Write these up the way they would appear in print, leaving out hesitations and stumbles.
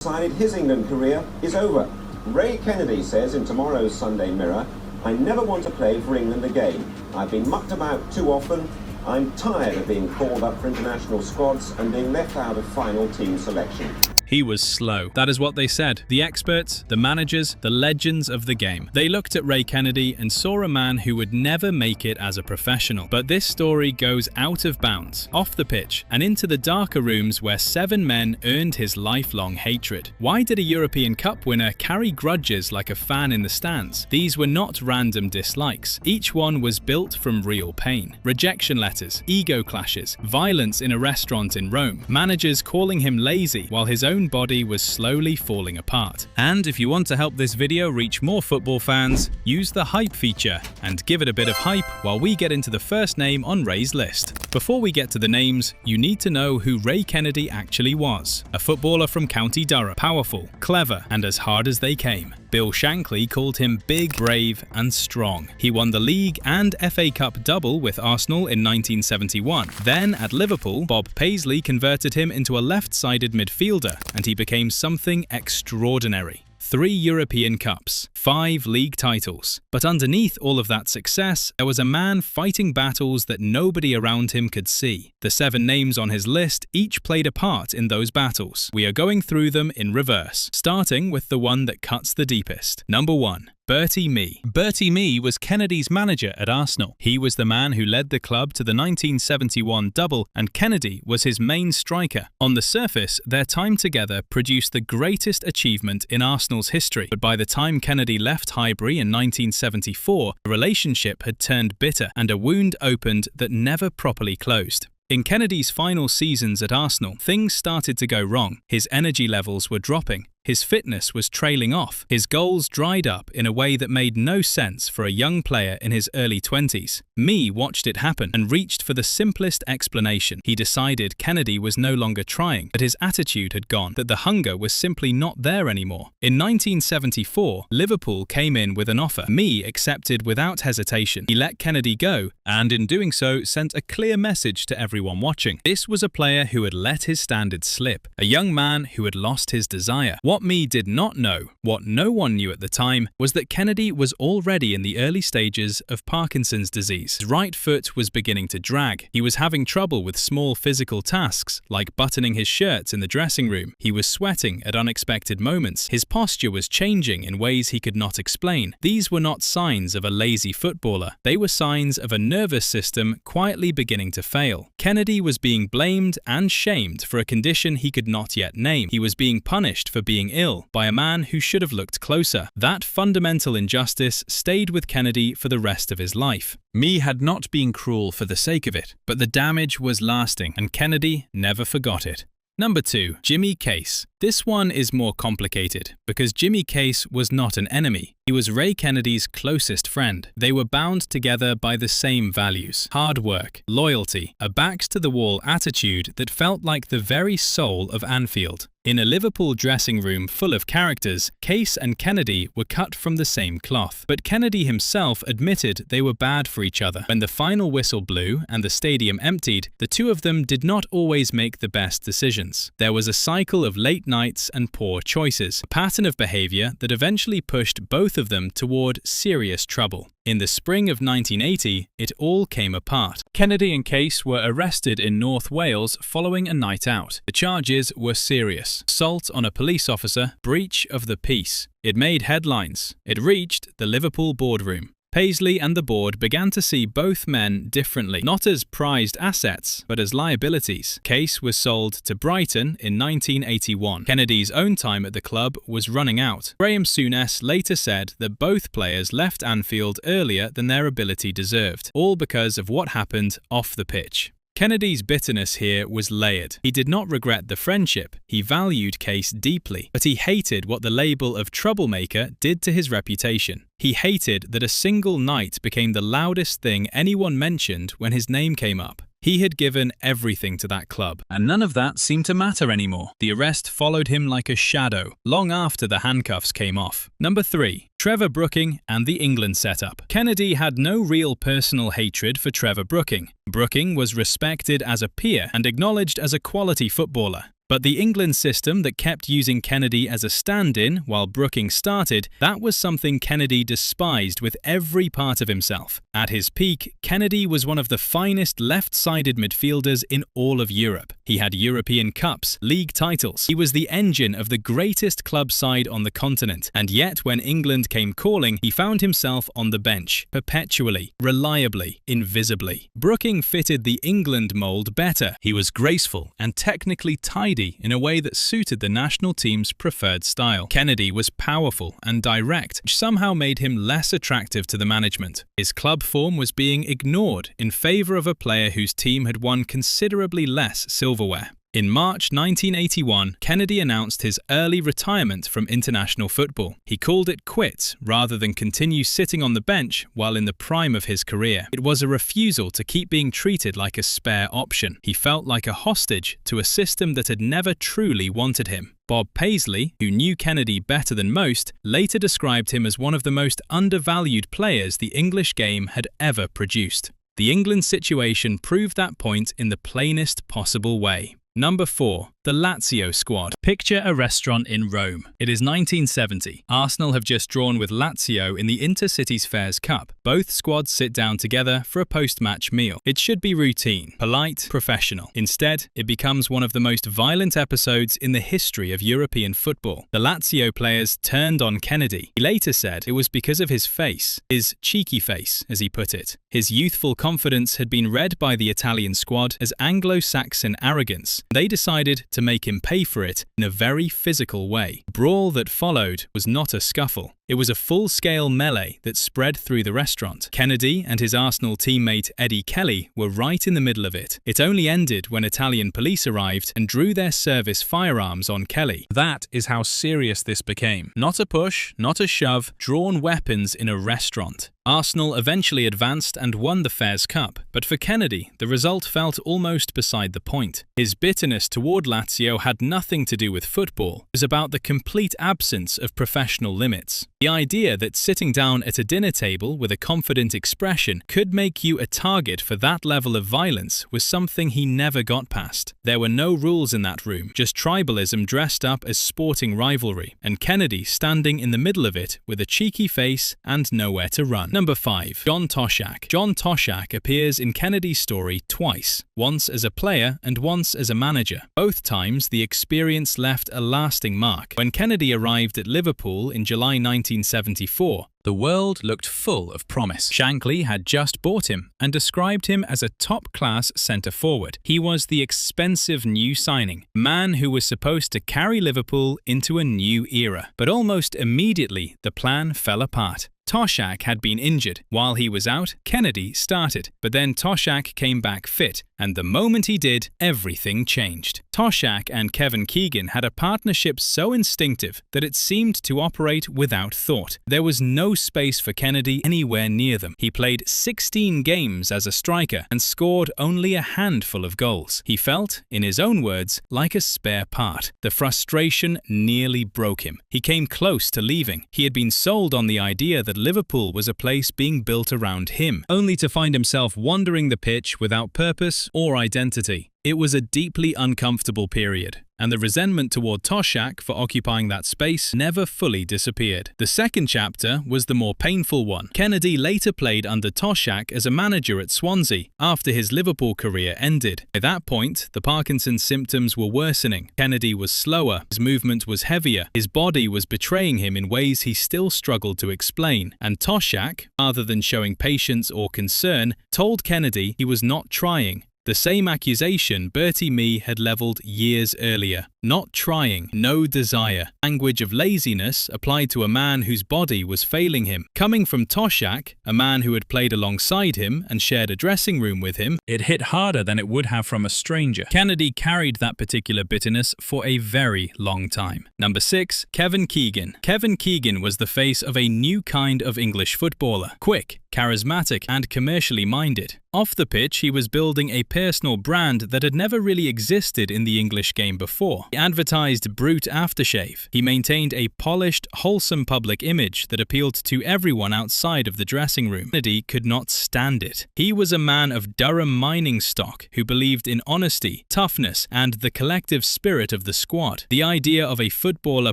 decided his England career is over. Ray Kennedy says in tomorrow's Sunday Mirror, "I never want to play for England again. I've been mucked about too often. I'm tired of being called up for international squads and being left out of final team selection." He was slow. That is what they said. The experts, the managers, the legends of the game. They looked at Ray Kennedy and saw a man who would never make it as a professional. But this story goes out of bounds, off the pitch, and into the darker rooms where 7 men earned his lifelong hatred. Why did a European Cup winner carry grudges like a fan in the stands? These were not random dislikes. Each one was built from real pain. Rejection letters, ego clashes, violence in a restaurant in Rome, managers calling him lazy while his own body was slowly falling apart. And if you want to help this video reach more football fans, use the hype feature and give it a bit of hype while we get into the first name on Ray's list. Before we get to the names, you need to know who Ray Kennedy actually was. A footballer from County Durham, powerful, clever, and as hard as they came. Bill Shankly called him big, brave, and strong. He won the league and FA Cup double with Arsenal in 1971. Then at Liverpool, Bob Paisley converted him into a left-sided midfielder, and he became something extraordinary. 3 European Cups, 5 league titles. But underneath all of that success, there was a man fighting battles that nobody around him could see. The 7 names on his list each played a part in those battles. We are going through them in reverse, starting with the one that cuts the deepest. Number 1. Bertie Mee. Bertie Mee was Kennedy's manager at Arsenal. He was the man who led the club to the 1971 double, and Kennedy was his main striker. On the surface, their time together produced the greatest achievement in Arsenal's history, but by the time Kennedy left Highbury in 1974, the relationship had turned bitter and a wound opened that never properly closed. In Kennedy's final seasons at Arsenal, things started to go wrong. His energy levels were dropping. His fitness was trailing off. His goals dried up in a way that made no sense for a young player in his early 20s. Mee watched it happen and reached for the simplest explanation. He decided Kennedy was no longer trying, that his attitude had gone, that the hunger was simply not there anymore. In 1974, Liverpool came in with an offer. Mee accepted without hesitation. He let Kennedy go, and in doing so sent a clear message to everyone watching. This was a player who had let his standards slip, a young man who had lost his desire. What Mee did not know, what no one knew at the time, was that Kennedy was already in the early stages of Parkinson's disease. His right foot was beginning to drag. He was having trouble with small physical tasks, like buttoning his shirts in the dressing room. He was sweating at unexpected moments. His posture was changing in ways he could not explain. These were not signs of a lazy footballer. They were signs of a nervous system quietly beginning to fail. Kennedy was being blamed and shamed for a condition he could not yet name. He was being punished for being ill by a man who should have looked closer. That fundamental injustice stayed with Kennedy for the rest of his life. Mee had not been cruel for the sake of it, but the damage was lasting, and Kennedy never forgot it. Number 2. Jimmy Case. This one is more complicated, because Jimmy Case was not an enemy. He was Ray Kennedy's closest friend. They were bound together by the same values: hard work, loyalty, a backs-to-the-wall attitude that felt like the very soul of Anfield. In a Liverpool dressing room full of characters, Case and Kennedy were cut from the same cloth. But Kennedy himself admitted they were bad for each other. When the final whistle blew and the stadium emptied, the two of them did not always make the best decisions. There was a cycle of late nights and poor choices, a pattern of behavior that eventually pushed both of them toward serious trouble. In the spring of 1980, it all came apart. Kennedy and Case were arrested in North Wales following a night out. The charges were serious: assault on a police officer, breach of the peace. It made headlines. It reached the Liverpool boardroom. Paisley and the board began to see both men differently, not as prized assets, but as liabilities. Case was sold to Brighton in 1981. Kennedy's own time at the club was running out. Graham Souness later said that both players left Anfield earlier than their ability deserved, all because of what happened off the pitch. Kennedy's bitterness here was layered. He did not regret the friendship. He valued Case deeply, but he hated what the label of troublemaker did to his reputation. He hated that a single night became the loudest thing anyone mentioned when his name came up. He had given everything to that club, and none of that seemed to matter anymore. The arrest followed him like a shadow, long after the handcuffs came off. Number 3. Trevor Brooking and the England setup. Kennedy had no real personal hatred for Trevor Brooking. Brooking was respected as a peer and acknowledged as a quality footballer. But the England system that kept using Kennedy as a stand-in while Brooking started, that was something Kennedy despised with every part of himself. At his peak, Kennedy was one of the finest left-sided midfielders in all of Europe. He had European Cups, league titles. He was the engine of the greatest club side on the continent. And yet, when England came calling, he found himself on the bench, perpetually, reliably, invisibly. Brooking fitted the England mould better. He was graceful and technically tidy in a way that suited the national team's preferred style. Kennedy was powerful and direct, which somehow made him less attractive to the management. His club form was being ignored in favour of a player whose team had won considerably less silverware. In March 1981, Kennedy announced his early retirement from international football. He called it quits rather than continue sitting on the bench while in the prime of his career. It was a refusal to keep being treated like a spare option. He felt like a hostage to a system that had never truly wanted him. Bob Paisley, who knew Kennedy better than most, later described him as one of the most undervalued players the English game had ever produced. The England situation proved that point in the plainest possible way. Number 4. The Lazio squad. Picture a restaurant in Rome. It is 1970. Arsenal have just drawn with Lazio in the Intercities Fairs Cup. Both squads sit down together for a post-match meal. It should be routine, polite, professional. Instead, it becomes one of the most violent episodes in the history of European football. The Lazio players turned on Kennedy. He later said it was because of his face, his cheeky face, as he put it. His youthful confidence had been read by the Italian squad as Anglo-Saxon arrogance. They decided to make him pay for it in a very physical way. The brawl that followed was not a scuffle. It was a full-scale melee that spread through the restaurant. Kennedy and his Arsenal teammate Eddie Kelly were right in the middle of it. It only ended when Italian police arrived and drew their service firearms on Kelly. That is how serious this became. Not a push, not a shove, drawn weapons in a restaurant. Arsenal eventually advanced and won the Fairs Cup, but for Kennedy, the result felt almost beside the point. His bitterness toward Lazio had nothing to do with football. It was about the complete absence of professional limits. The idea that sitting down at a dinner table with a confident expression could make you a target for that level of violence was something he never got past. There were no rules in that room, just tribalism dressed up as sporting rivalry, and Kennedy standing in the middle of it with a cheeky face and nowhere to run. Number 5. John Toshack. John Toshack appears in Kennedy's story twice, once as a player and once as a manager. Both times, the experience left a lasting mark. When Kennedy arrived at Liverpool in July 1974, the world looked full of promise. Shankly had just bought him and described him as a top-class centre-forward. He was the expensive new signing, man who was supposed to carry Liverpool into a new era. But almost immediately, the plan fell apart. Toshack had been injured. While he was out, Kennedy started. But then Toshack came back fit, and the moment he did, everything changed. Toshack and Kevin Keegan had a partnership so instinctive that it seemed to operate without thought. There was no space for Kennedy anywhere near them. He played 16 games as a striker and scored only a handful of goals. He felt, in his own words, like a spare part. The frustration nearly broke him. He came close to leaving. He had been sold on the idea that Liverpool was a place being built around him, only to find himself wandering the pitch without purpose or identity. It was a deeply uncomfortable period, and the resentment toward Toshack for occupying that space never fully disappeared. The second chapter was the more painful one. Kennedy later played under Toshack as a manager at Swansea after his Liverpool career ended. At that point, the Parkinson's symptoms were worsening. Kennedy was slower, his movement was heavier, his body was betraying him in ways he still struggled to explain. And Toshack, rather than showing patience or concern, told Kennedy he was not trying. The same accusation Bertie Mee had levelled years earlier. Not trying, no desire. Language of laziness applied to a man whose body was failing him. Coming from Toshack, a man who had played alongside him and shared a dressing room with him, it hit harder than it would have from a stranger. Kennedy carried that particular bitterness for a very long time. Number 6. Kevin Keegan. Kevin Keegan was the face of a new kind of English footballer. Quick, charismatic and commercially minded. Off the pitch, he was building a personal brand that had never really existed in the English game before. He advertised Brute aftershave. He maintained a polished, wholesome public image that appealed to everyone outside of the dressing room. Kennedy could not stand it. He was a man of Durham mining stock who believed in honesty, toughness, and the collective spirit of the squad. The idea of a footballer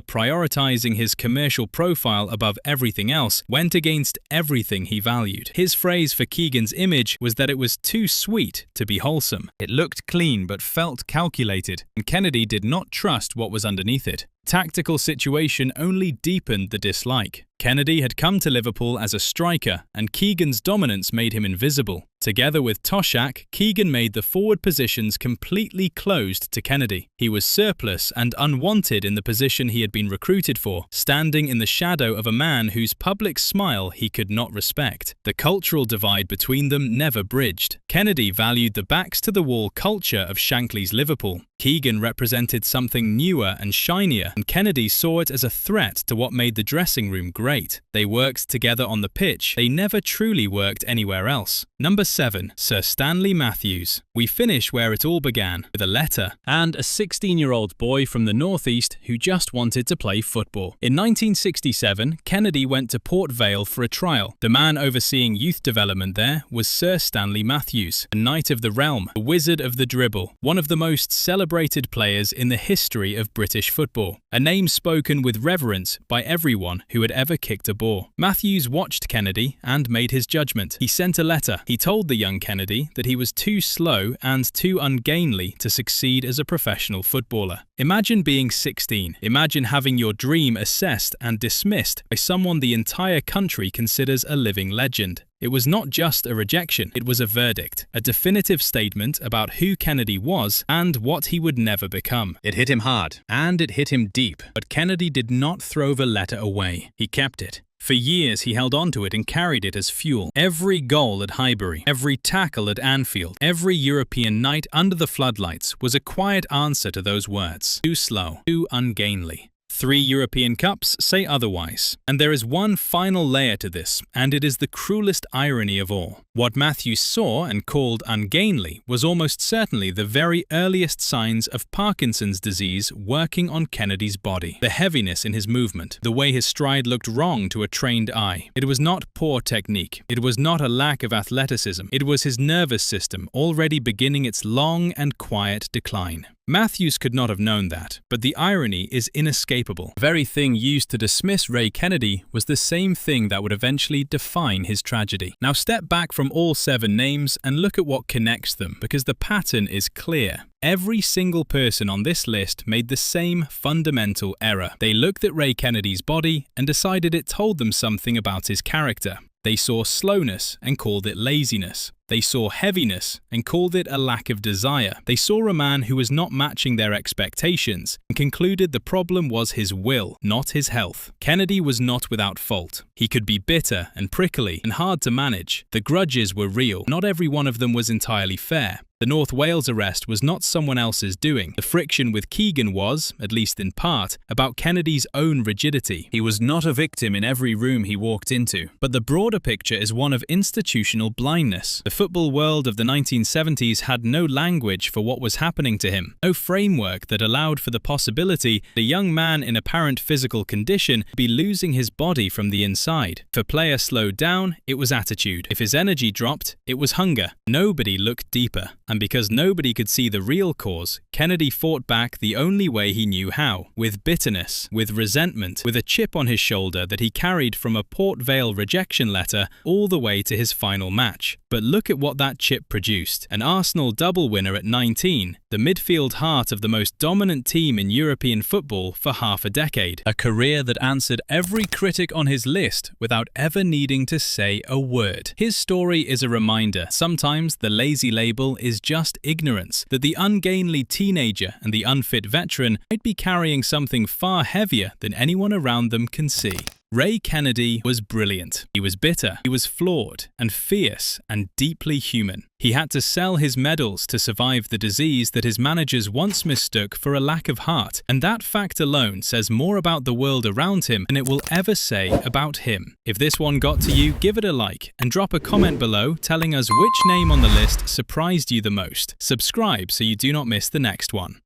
prioritizing his commercial profile above everything else went against everything he valued. His phrase for Keegan's image was that it was too sweet to be wholesome. It looked clean but felt calculated, and Kennedy did not trust what was underneath it. Tactical situation only deepened the dislike. Kennedy had come to Liverpool as a striker, and Keegan's dominance made him invisible. Together with Toshack, Keegan made the forward positions completely closed to Kennedy. He was surplus and unwanted in the position he had been recruited for, standing in the shadow of a man whose public smile he could not respect. The cultural divide between them never bridged. Kennedy valued the backs-to-the-wall culture of Shankly's Liverpool. Keegan represented something newer and shinier, and Kennedy saw it as a threat to what made the dressing room great. They worked together on the pitch. They never truly worked anywhere else. Number 7. Sir Stanley Matthews. We finish where it all began, with a letter and a 16-year-old boy from the northeast who just wanted to play football. In 1967, Kennedy went to Port Vale for a trial. The man overseeing youth development there was Sir Stanley Matthews, a knight of the realm, a wizard of the dribble, one of the most celebrated players in the history of British football, a name spoken with reverence by everyone who had ever kicked a ball. Matthews watched Kennedy and made his judgment. He sent a letter. He told the young Kennedy that he was too slow and too ungainly to succeed as a professional footballer. Imagine being 16. Imagine having your dream assessed and dismissed by someone the entire country considers a living legend. It was not just a rejection, it was a verdict, a definitive statement about who Kennedy was and what he would never become. It hit him hard, and it hit him deep, but Kennedy did not throw the letter away. He kept it. For years he held on to it and carried it as fuel. Every goal at Highbury, every tackle at Anfield, every European night under the floodlights was a quiet answer to those words. Too slow, too ungainly. 3 European Cups say otherwise. And there is one final layer to this, and it is the cruelest irony of all. What Matthews saw and called ungainly was almost certainly the very earliest signs of Parkinson's disease working on Kennedy's body. The heaviness in his movement, the way his stride looked wrong to a trained eye. It was not poor technique. It was not a lack of athleticism. It was his nervous system already beginning its long and quiet decline. Matthews could not have known that, but the irony is inescapable. The very thing used to dismiss Ray Kennedy was the same thing that would eventually define his tragedy. Now step back from all 7 names and look at what connects them, because the pattern is clear. Every single person on this list made the same fundamental error. They looked at Ray Kennedy's body and decided it told them something about his character. They saw slowness and called it laziness. They saw heaviness and called it a lack of desire. They saw a man who was not matching their expectations and concluded the problem was his will, not his health. Kennedy was not without fault. He could be bitter and prickly and hard to manage. The grudges were real. Not every one of them was entirely fair. The North Wales arrest was not someone else's doing. The friction with Keegan was, at least in part, about Kennedy's own rigidity. He was not a victim in every room he walked into. But the broader picture is one of institutional blindness. The football world of the 1970s had no language for what was happening to him, no framework that allowed for the possibility that a young man in apparent physical condition would be losing his body from the inside. If a player slowed down, it was attitude. If his energy dropped, it was hunger. Nobody looked deeper. And because nobody could see the real cause, Kennedy fought back the only way he knew how, with bitterness, with resentment, with a chip on his shoulder that he carried from a Port Vale rejection letter all the way to his final match. But look at what that chip produced. An Arsenal double winner at 19, the midfield heart of the most dominant team in European football for half a decade. A career that answered every critic on his list without ever needing to say a word. His story is a reminder. Sometimes the lazy label is just ignorance, that the ungainly teenager and the unfit veteran might be carrying something far heavier than anyone around them can see. Ray Kennedy was brilliant. He was bitter, he was flawed, and fierce, and deeply human. He had to sell his medals to survive the disease that his managers once mistook for a lack of heart, and that fact alone says more about the world around him than it will ever say about him. If this one got to you, give it a like, and drop a comment below telling us which name on the list surprised you the most. Subscribe so you do not miss the next one.